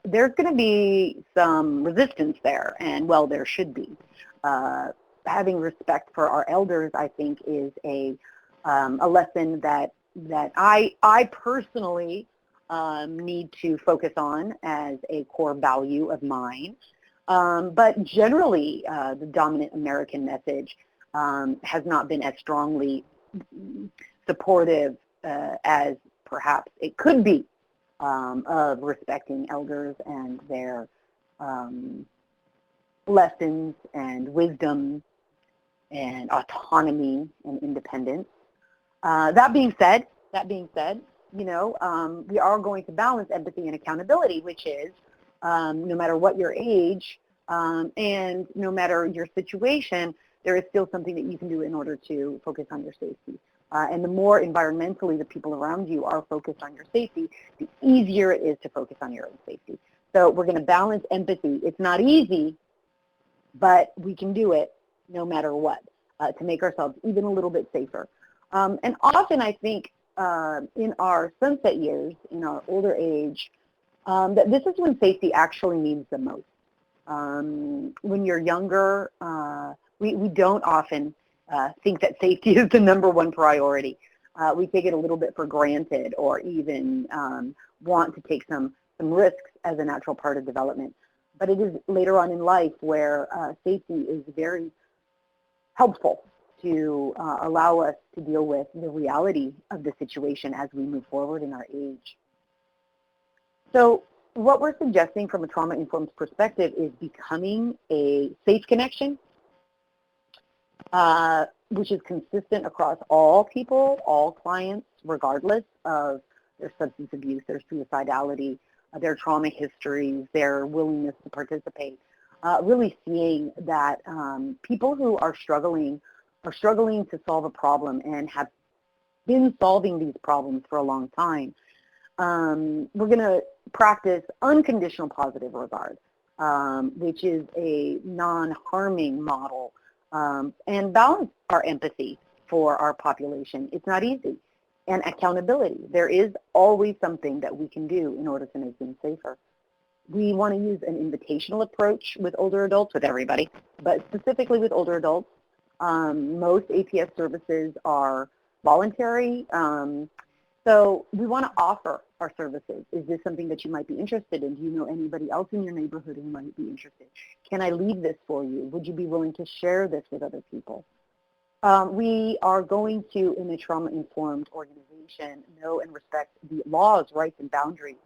there's going to be some resistance there, and well, there should be. Having respect for our elders, I think, is a lesson that I personally need to focus on as a core value of mine. But generally, the dominant American message has not been as strongly supportive as perhaps it could be of respecting elders and their lessons and wisdom and autonomy and independence. That being said, we are going to balance empathy and accountability, which is no matter what your age and no matter your situation, there is still something that you can do in order to focus on your safety. And the more environmentally the people around you are focused on your safety, the easier it is to focus on your own safety. So we're going to balance empathy. It's not easy, but we can do it no matter what to make ourselves even a little bit safer. And often I think in our sunset years, in our older age, that this is when safety actually means the most. When you're younger, we don't often think that safety is the #1 priority. We take it a little bit for granted, or even want to take some risks as a natural part of development. But it is later on in life where safety is very helpful to allow us to deal with the reality of the situation as we move forward in our age. So what we're suggesting from a trauma-informed perspective is becoming a safe connection, which is consistent across all people, all clients, regardless of their substance abuse, their suicidality, their trauma histories, their willingness to participate. Really seeing that people who are struggling to solve a problem and have been solving these problems for a long time. We're going to practice unconditional positive regard, which is a non-harming model, and balance our empathy for our population. It's not easy. And accountability. There is always something that we can do in order to make things safer. We want to use an invitational approach with older adults, with everybody, but specifically with older adults. Most APS services are voluntary, so we want to offer our services. Is this something that you might be interested in? Do you know anybody else in your neighborhood who might be interested? Can I leave this for you? Would you be willing to share this with other people? We are going to, in a trauma-informed organization, know and respect the laws, rights, and boundaries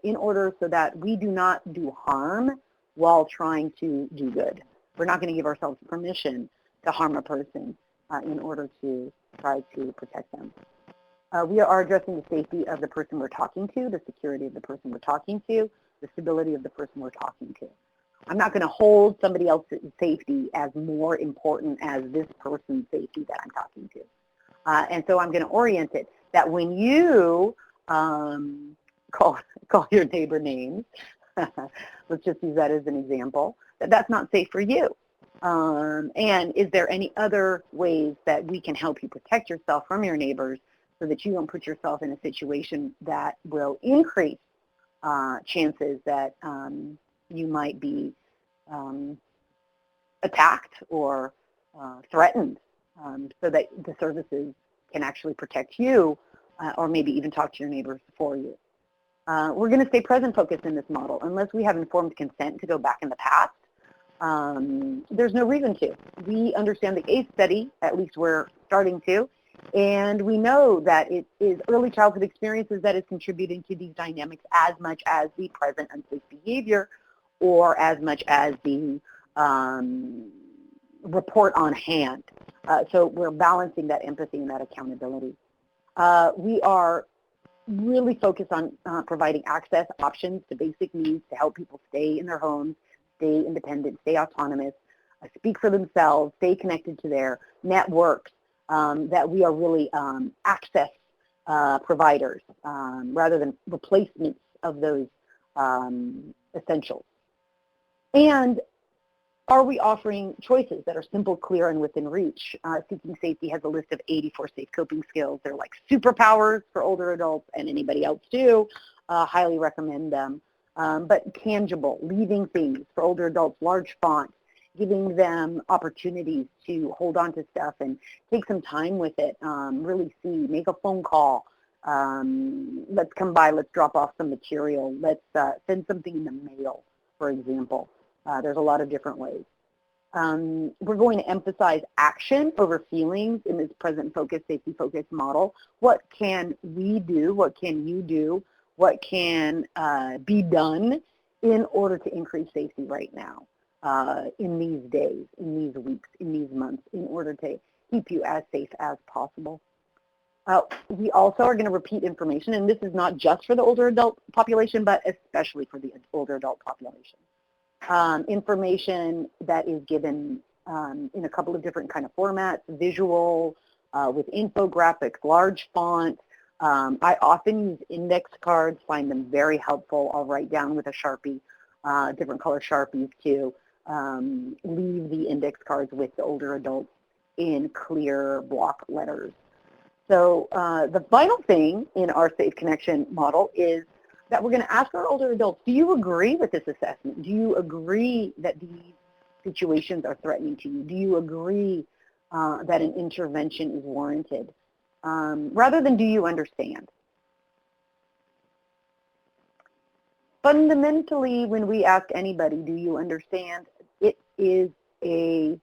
in order so that we do not do harm while trying to do good. We're not going to give ourselves permission to harm a person in order to try to protect them. We are addressing the safety of the person we're talking to, the security of the person we're talking to, the stability of the person we're talking to. I'm not going to hold somebody else's safety as more important as this person's safety that I'm talking to. And so I'm going to orient it that when you call your neighbor names, let's just use that as an example, that's not safe for you. And is there any other ways that we can help you protect yourself from your neighbors so that you don't put yourself in a situation that will increase chances that you might be attacked or threatened, so that the services can actually protect you or maybe even talk to your neighbors for you. We're going to stay present focused in this model. Unless we have informed consent to go back in the past, there's no reason to. We understand the ACE study, at least we're starting to, and we know that it is early childhood experiences that is contributing to these dynamics as much as the present unsafe behavior or as much as the report on hand. So we're balancing that empathy and that accountability. We are really focused on providing access options to basic needs to help people stay in their homes, stay independent, stay autonomous, speak for themselves, stay connected to their networks, that we are really access providers rather than replacements of those essentials. And are we offering choices that are simple, clear, and within reach? Seeking Safety has a list of 84 safe coping skills. They're like superpowers for older adults and anybody else too. Highly recommend them. But tangible, leaving things for older adults, large fonts, giving them opportunities to hold on to stuff and take some time with it, really see, make a phone call. Let's come by, let's drop off some material. Let's send something in the mail, for example. There's a lot of different ways. We're going to emphasize action over feelings in this present-focused, safety-focused model. What can we do? What can you do? What can be done in order to increase safety right now, in these days, in these weeks, in these months, in order to keep you as safe as possible? We also are going to repeat information, and this is not just for the older adult population, but especially for the older adult population. Information that is given in a couple of different kind of formats, visual, with infographics, large font. I often use index cards, find them very helpful. I'll write down with a Sharpie, different color Sharpies to leave the index cards with the older adults in clear block letters. So the final thing in our Safe Connection model is that we're going to ask our older adults, do you agree with this assessment? Do you agree that these situations are threatening to you? Do you agree that an intervention is warranted? Rather than do you understand? Fundamentally, when we ask anybody, do you understand, it is a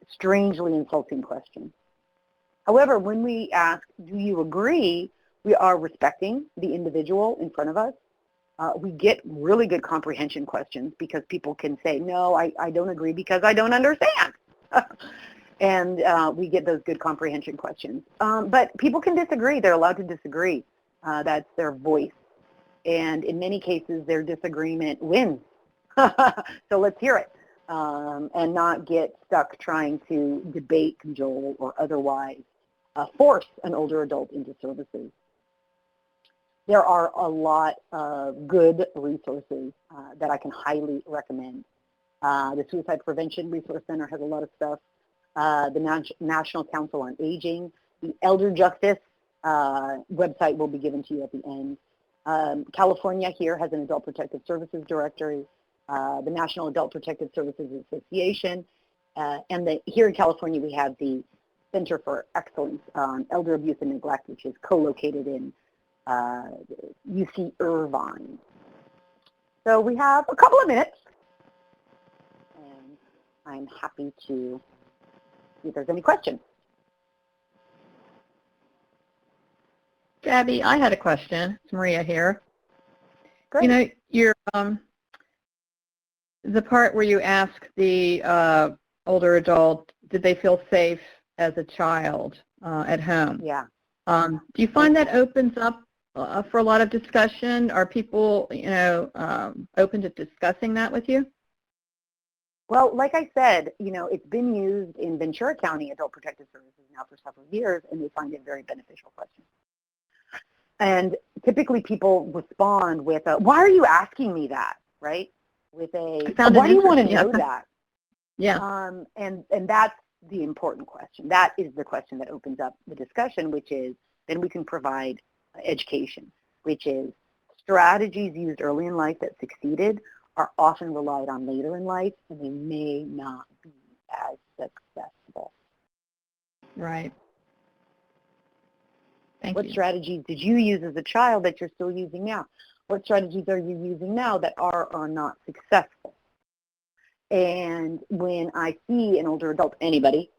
strangely insulting question. However, when we ask, do you agree, we are respecting the individual in front of us. We get really good comprehension questions because people can say, no, I don't agree because I don't understand. And we get those good comprehension questions. But people can disagree. They're allowed to disagree. That's their voice. And in many cases, their disagreement wins. So let's hear it and not get stuck trying to debate, cajole, or otherwise force an older adult into services. There are a lot of good resources that I can highly recommend. The Suicide Prevention Resource Center has a lot of stuff. The National Council on Aging, the Elder Justice website will be given to you at the end. California here has an Adult Protective Services Directory, the National Adult Protective Services Association, and here in California we have the Center for Excellence on Elder Abuse and Neglect, which is co-located in UC Irvine. So we have a couple of minutes, and I'm happy to see if there's any questions. Gabby, I had a question. It's Maria here. Great. You know, your the part where you ask the older adult, did they feel safe as a child at home? Yeah. Do you find that opens up for a lot of discussion? Are people, you know, open to discussing that with you? Well, like I said, you know, it's been used in Ventura County Adult Protective Services now for several years, and they find it very beneficial question. And typically people respond with a, why are you asking me that, right? With a, why do you want to know that? Yeah. And that's the important question. That is the question that opens up the discussion, which is, then we can provide education, which is, strategies used early in life that succeeded are often relied on later in life, and they may not be as successful. Right. Thank What you. strategies did you use as a child that you're still using now? What strategies are you using now that are or not successful? And when I see an older adult, anybody,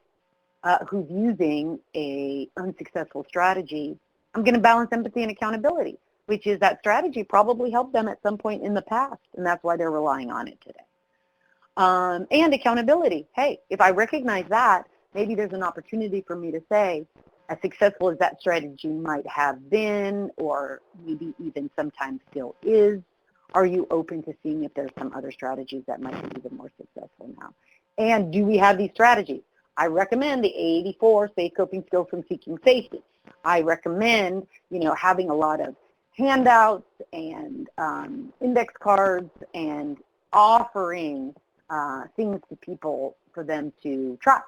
who's using a unsuccessful strategy, I'm going to balance empathy and accountability, which is that strategy probably helped them at some point in the past, and that's why they're relying on it today. And accountability. Hey, if I recognize that, maybe there's an opportunity for me to say, as successful as that strategy might have been, or maybe even sometimes still is, are you open to seeing if there's some other strategies that might be even more successful now? And do we have these strategies? I recommend the 84 Safe Coping Skills from Seeking Safety. I recommend, having a lot of handouts and index cards and offering things to people for them to try.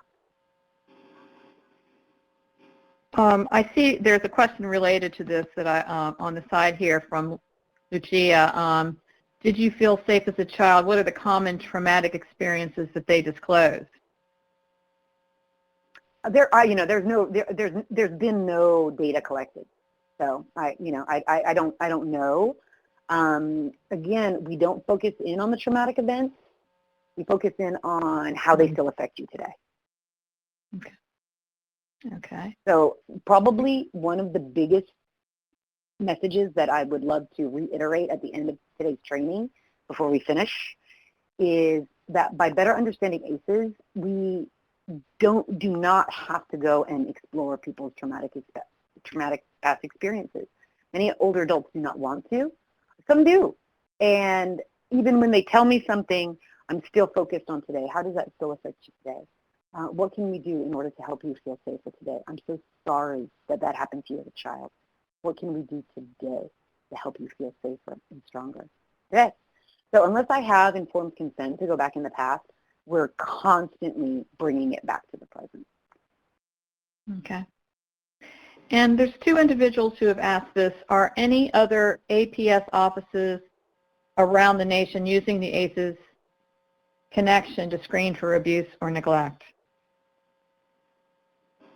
I see there's a question related to this that I on the side here from Lucia. Did you feel safe as a child? What are the common traumatic experiences that they disclosed? There's been no data collected, so I don't know. Again, we don't focus in on the traumatic events. We focus in on how they still affect you today. Okay. Okay. So probably one of the biggest messages that I would love to reiterate at the end of today's training before we finish is that by better understanding ACEs, we do not have to go and explore people's traumatic past experiences. Many older adults do not want to. Some do. And even when they tell me something, I'm still focused on today. How does that still affect you today? What can we do in order to help you feel safer today? I'm so sorry that that happened to you as a child. What can we do today to help you feel safer and stronger today? So unless I have informed consent to go back in the past, we're constantly bringing it back to the present. Okay. And there's two individuals who have asked this. Are any other APS offices around the nation using the ACEs connection to screen for abuse or neglect?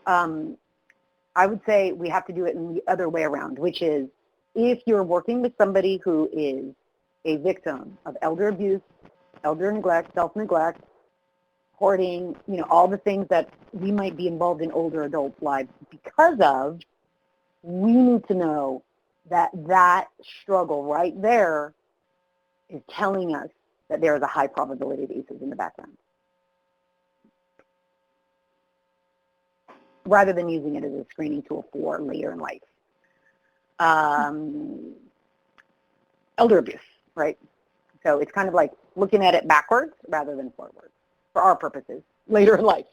I would say we have to do it in the other way around, which is if you're working with somebody who is a victim of elder abuse, elder neglect, self-neglect, hoarding, all the things that we might be involved in older adults' lives because of, we need to know that that struggle right there is telling us that there is a high probability of ACEs in the background, rather than using it as a screening tool for later in life. Elder abuse, right? So it's kind of like looking at it backwards rather than forwards for our purposes, later in life.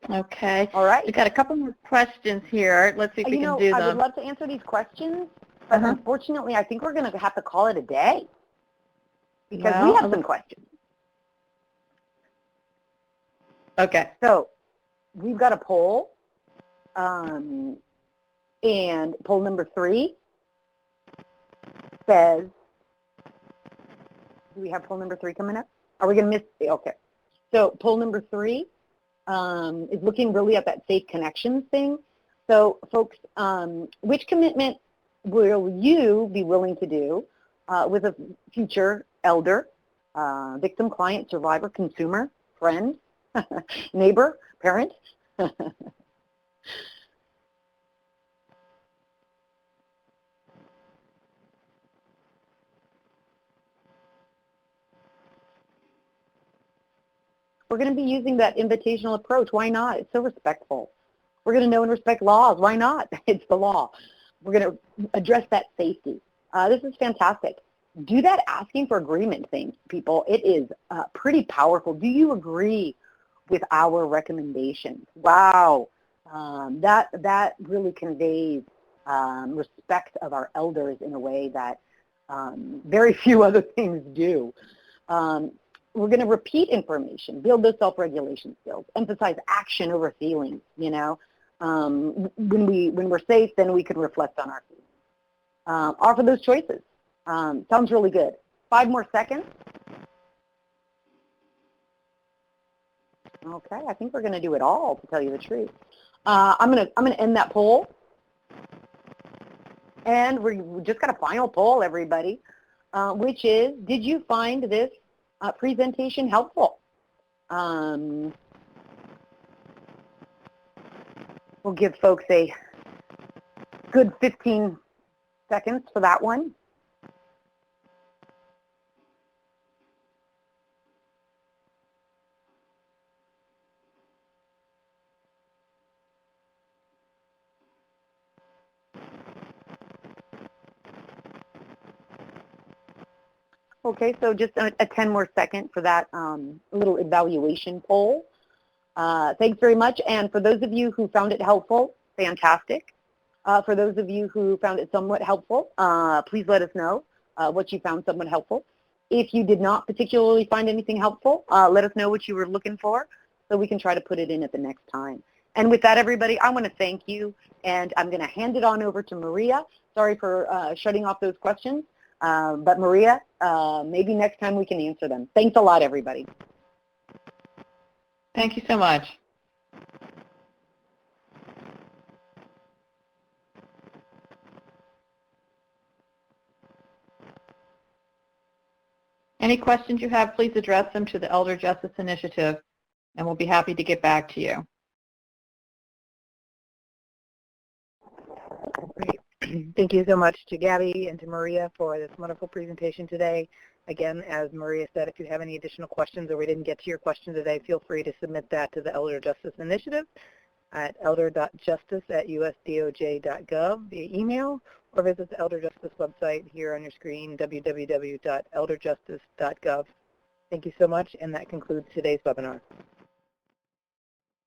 Okay. All right. We've got a couple more questions here. Let's see if we can do them. I would love to answer these questions, but unfortunately, I think we're going to have to call it a day because we have some questions. Okay. So we've got a poll, and poll number 3 says, do we have poll number 3 coming up? Are we going to miss? Okay. So poll number 3 is looking really at that safe connections thing. So folks, which commitment will you be willing to do with a future elder, victim, client, survivor, consumer, friend, neighbor, parent? We're going to be using that invitational approach. Why not? It's so respectful. We're going to know and respect laws. Why not? It's the law. We're going to address that safety. This is fantastic. Do that asking for agreement thing, people. It is pretty powerful. Do you agree with our recommendations? Wow. That really conveys respect of our elders in a way that very few other things do. We're going to repeat information, build those self-regulation skills, emphasize action over feelings, When we're safe, then we can reflect on our feelings. offer those choices. Sounds really good. 5 more seconds. Okay, I think we're going to do it all, to tell you the truth. I'm going to end that poll. And we just got a final poll, everybody, which is, did you find this presentation helpful? We'll give folks a good 15 seconds for that one. Okay, so just a 10 more second for that little evaluation poll. Thanks very much. And for those of you who found it helpful, fantastic. For those of you who found it somewhat helpful, please let us know what you found somewhat helpful. If you did not particularly find anything helpful, let us know what you were looking for so we can try to put it in at the next time. And with that, everybody, I want to thank you, and I'm going to hand it on over to Maria. Sorry for shutting off those questions. But Maria, maybe next time we can answer them. Thanks a lot, everybody. Thank you so much. Any questions you have, please address them to the Elder Justice Initiative, and we'll be happy to get back to you. Great. Thank you so much to Gabby and to Maria for this wonderful presentation today. Again, as Maria said, if you have any additional questions or we didn't get to your question today, feel free to submit that to the Elder Justice Initiative at elder.justice@usdoj.gov via email, or visit the Elder Justice website here on your screen, www.elderjustice.gov. Thank you so much, and that concludes today's webinar.